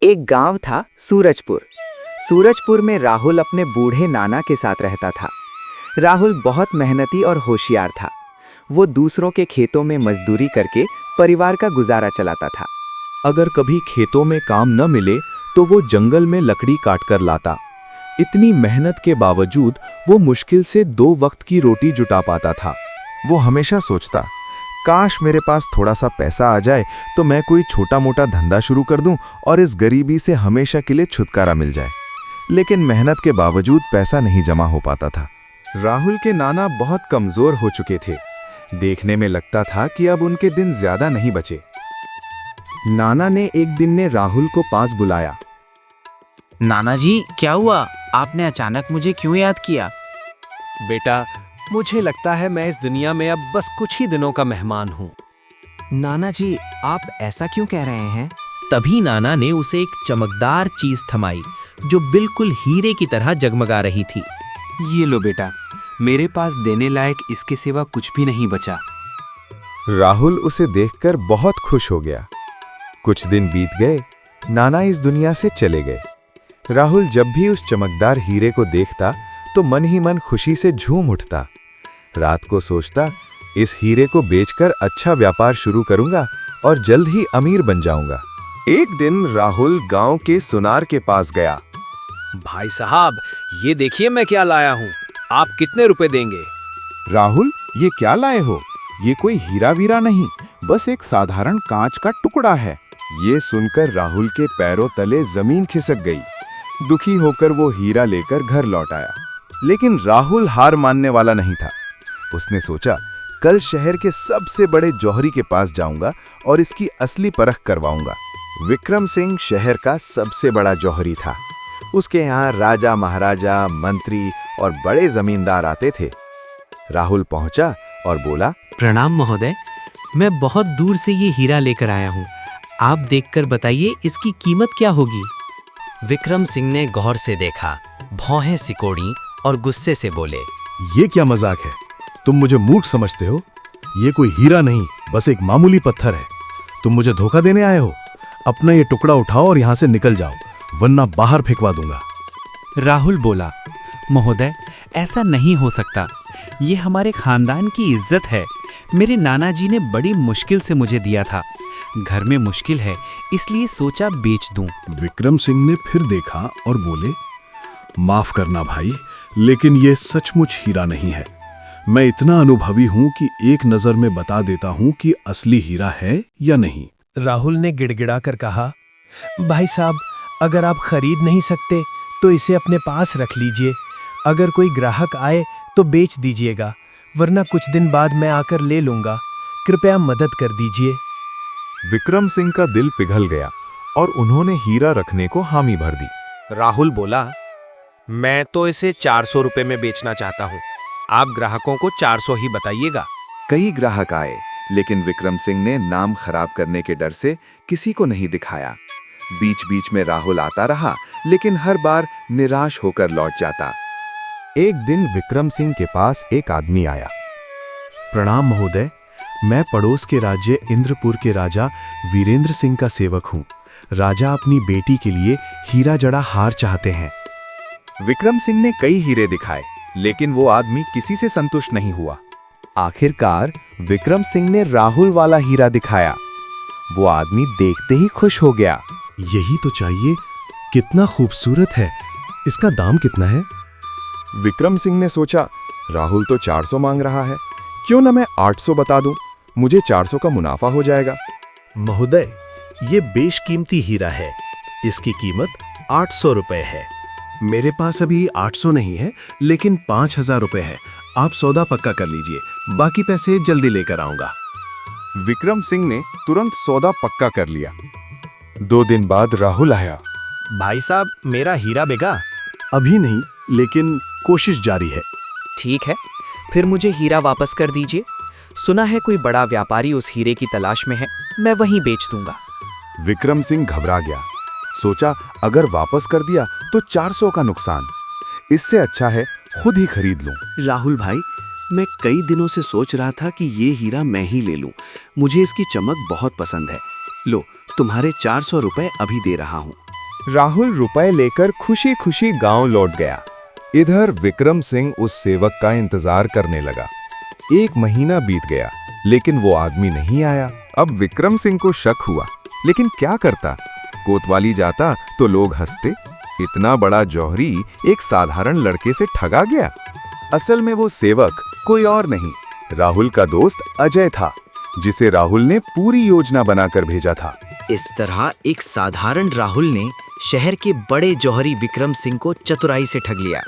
एक गांव था सूरजपुर। सूरजपुर में राहुल अपने बूढ़े नाना के साथ रहता था। राहुल बहुत मेहनती और होशियार था। वो दूसरों के खेतों में मजदूरी करके परिवार का गुजारा चलाता था। अगर कभी खेतों में काम न मिले तो वो जंगल में लकड़ी काट कर लाता। इतनी मेहनत के बावजूद वो मुश्किल से 2 वक्त की रोटी जुटा पाता था। वो हमेशा सोचता, काश मेरे पास थोड़ा सा पैसा आ जाए तो मैं कोई छोटा मोटा धंधा शुरू कर दूं और इस गरीबी से हमेशा के लिए छुटकारा मिल जाए। लेकिन मेहनत के बावजूद पैसा नहीं जमा हो पाता था। राहुल के नाना बहुत कमजोर हो चुके थे। देखने में लगता था कि अब उनके दिन ज्यादा नहीं बचे। नाना ने एक दिन ने राहुल को पास बुलाया। नाना जी, क्या हुआ? आपने अचानक मुझे क्यों याद किया? बेटा, मुझे लगता है मैं इस दुनिया में अब बस कुछ ही दिनों का मेहमान हूँ। नाना जी, आप ऐसा क्यों कह रहे हैं? तभी नाना ने उसे एक चमकदार चीज थमाई जो बिल्कुल हीरे की तरह जगमगा रही थी। ये लो बेटा, मेरे पास देने लायक इसके सिवा कुछ भी नहीं बचा। राहुल उसे देखकर बहुत खुश हो गया। कुछ दिन बीत गए, नाना इस दुनिया से चले गए। राहुल जब भी उस चमकदार हीरे को देखता तो मन ही मन खुशी से झूम उठता। रात को सोचता, इस हीरे को बेचकर अच्छा व्यापार शुरू करूंगा और जल्द ही अमीर बन जाऊंगा। एक दिन राहुल गांव के सुनार के पास गया। भाई साहब, ये देखिए मैं क्या लाया हूँ। आप कितने रुपए देंगे? राहुल, ये क्या लाए हो? ये कोई हीरा वीरा नहीं, बस एक साधारण कांच का टुकड़ा है। ये सुनकर राहुल के पैरों तले जमीन खिसक गई। दुखी होकर वो हीरा लेकर घर लौट आया। लेकिन राहुल हार मानने वाला नहीं था। उसने सोचा, कल शहर के सबसे बड़े जौहरी के पास जाऊंगा और इसकी असली परख करवाऊंगा। विक्रम सिंह शहर का सबसे बड़ा जौहरी था। उसके यहाँ राजा, महाराजा, मंत्री और बड़े जमींदार आते थे। राहुल पहुंचा और बोला, प्रणाम महोदय, मैं बहुत दूर से ये हीरा लेकर आया हूँ। आप देखकर बताइए इसकी कीमत क्या होगी? विक्रम सिंह ने गौर से देखा, भौहें सिकोड़ी और गुस्से से बोले, ये क्या मजाक है? तुम मुझे मूर्ख समझते हो? ये कोई हीरा नहीं, बस एक मामूली पत्थर है। तुम मुझे धोखा देने आए हो? अपना ये टुकड़ा उठाओ और यहाँ से निकल जाओ, वरना बाहर फेंकवा दूंगा। राहुल बोला, महोदय, ऐसा नहीं हो सकता। ये हमारे खानदान की इज्जत है। मेरे नाना जी ने बड़ी मुश्किल से मुझे दिया था। घर में मुश्किल है, इसलिए सोचा बेच दूं। विक्रम सिंह ने फिर देखा और बोले, माफ करना भाई, लेकिन ये सचमुच हीरा नहीं है। मैं इतना अनुभवी हूं कि एक नजर में बता देता हूं कि असली हीरा है या नहीं। राहुल ने गिड़गिड़ा कर कहा, भाई साहब, अगर आप खरीद नहीं सकते तो इसे अपने पास रख लीजिए। अगर कोई ग्राहक आए तो बेच दीजिएगा, वरना कुछ दिन बाद मैं आकर ले लूंगा। कृपया मदद कर दीजिए। विक्रम सिंह का दिल पिघल गया और उन्होंने हीरा रखने को हामी भर दी। राहुल बोला, मैं तो इसे 400 रुपए में बेचना चाहता हूँ। आप ग्राहकों को 400 ही बताइएगा। कई ग्राहक आए, लेकिन विक्रम सिंह ने नाम खराब करने के डर से किसी को नहीं दिखाया। बीच बीच में राहुल आता रहा, लेकिन हर बार निराश होकर लौट जाता। एक दिन विक्रम सिंह के पास एक आदमी आया। प्रणाम महोदय, मैं पड़ोस के राज्य इंद्रपुर के राजा वीरेंद्र सिंह का सेवक हूँ। राजा अपनी बेटी के लिए हीरा जड़ा हार चाहते हैं। विक्रम सिंह ने कई हीरे दिखाए, लेकिन वो आदमी किसी से संतुष्ट नहीं हुआ। आखिरकार विक्रम सिंह ने राहुल वाला हीरा दिखाया। वो आदमी देखते ही खुश हो गया। यही तो चाहिए, कितना खूबसूरत है। इसका दाम कितना है? विक्रम सिंह ने सोचा, राहुल तो 400 मांग रहा है, क्यों न मैं 800 बता दूं, मुझे 400 का मुनाफा हो जाएगा। महोदय, ये बेशकीमती हीरा है। इसकी कीमत 800 रुपए है। मेरे पास अभी 800 नहीं है, लेकिन 5000 रुपए है। आप सौदा पक्का कर लीजिए, बाकी पैसे जल्दी लेकर आऊंगा। विक्रम सिंह ने तुरंत सौदा पक्का कर लिया। 2 दिन बाद राहुल आया। भाई साहब, मेरा हीरा बेगा? अभी नहीं, लेकिन कोशिश जारी है। ठीक है, फिर मुझे हीरा वापस कर दीजिए। सुना है कोई बड़ा व्यापारी उस हीरे की तलाश में है, मैं वहीं बेच दूंगा। विक्रम सिंह घबरा गया। सोचा, अगर वापस कर दिया तो 400 का नुकसान। इससे अच्छा है खुद ही खरीद लूं। राहुल भाई, मैं कई दिनों से सोच रहा था कि ये हीरा मैं ही ले लूं। मुझे इसकी चमक बहुत पसंद है। लो, तुम्हारे 400 रुपए अभी दे रहा हूं। राहुल रुपए लेकर खुशी खुशी गांव लौट गया। इधर विक्रम सिंह उस सेवक का इंतजार करने लगा। 1 महीना बीत गया, लेकिन वो आदमी नहीं आया। अब विक्रम सिंह को शक हुआ, लेकिन क्या करता? कोतवाली जाता तो लोग हंसते। इतना बड़ा जौहरी एक साधारण लड़के से ठगा गया। असल में वो सेवक कोई और नहीं, राहुल का दोस्त अजय था, जिसे राहुल ने पूरी योजना बनाकर भेजा था। इस तरह एक साधारण राहुल ने शहर के बड़े जौहरी विक्रम सिंह को चतुराई से ठग लिया।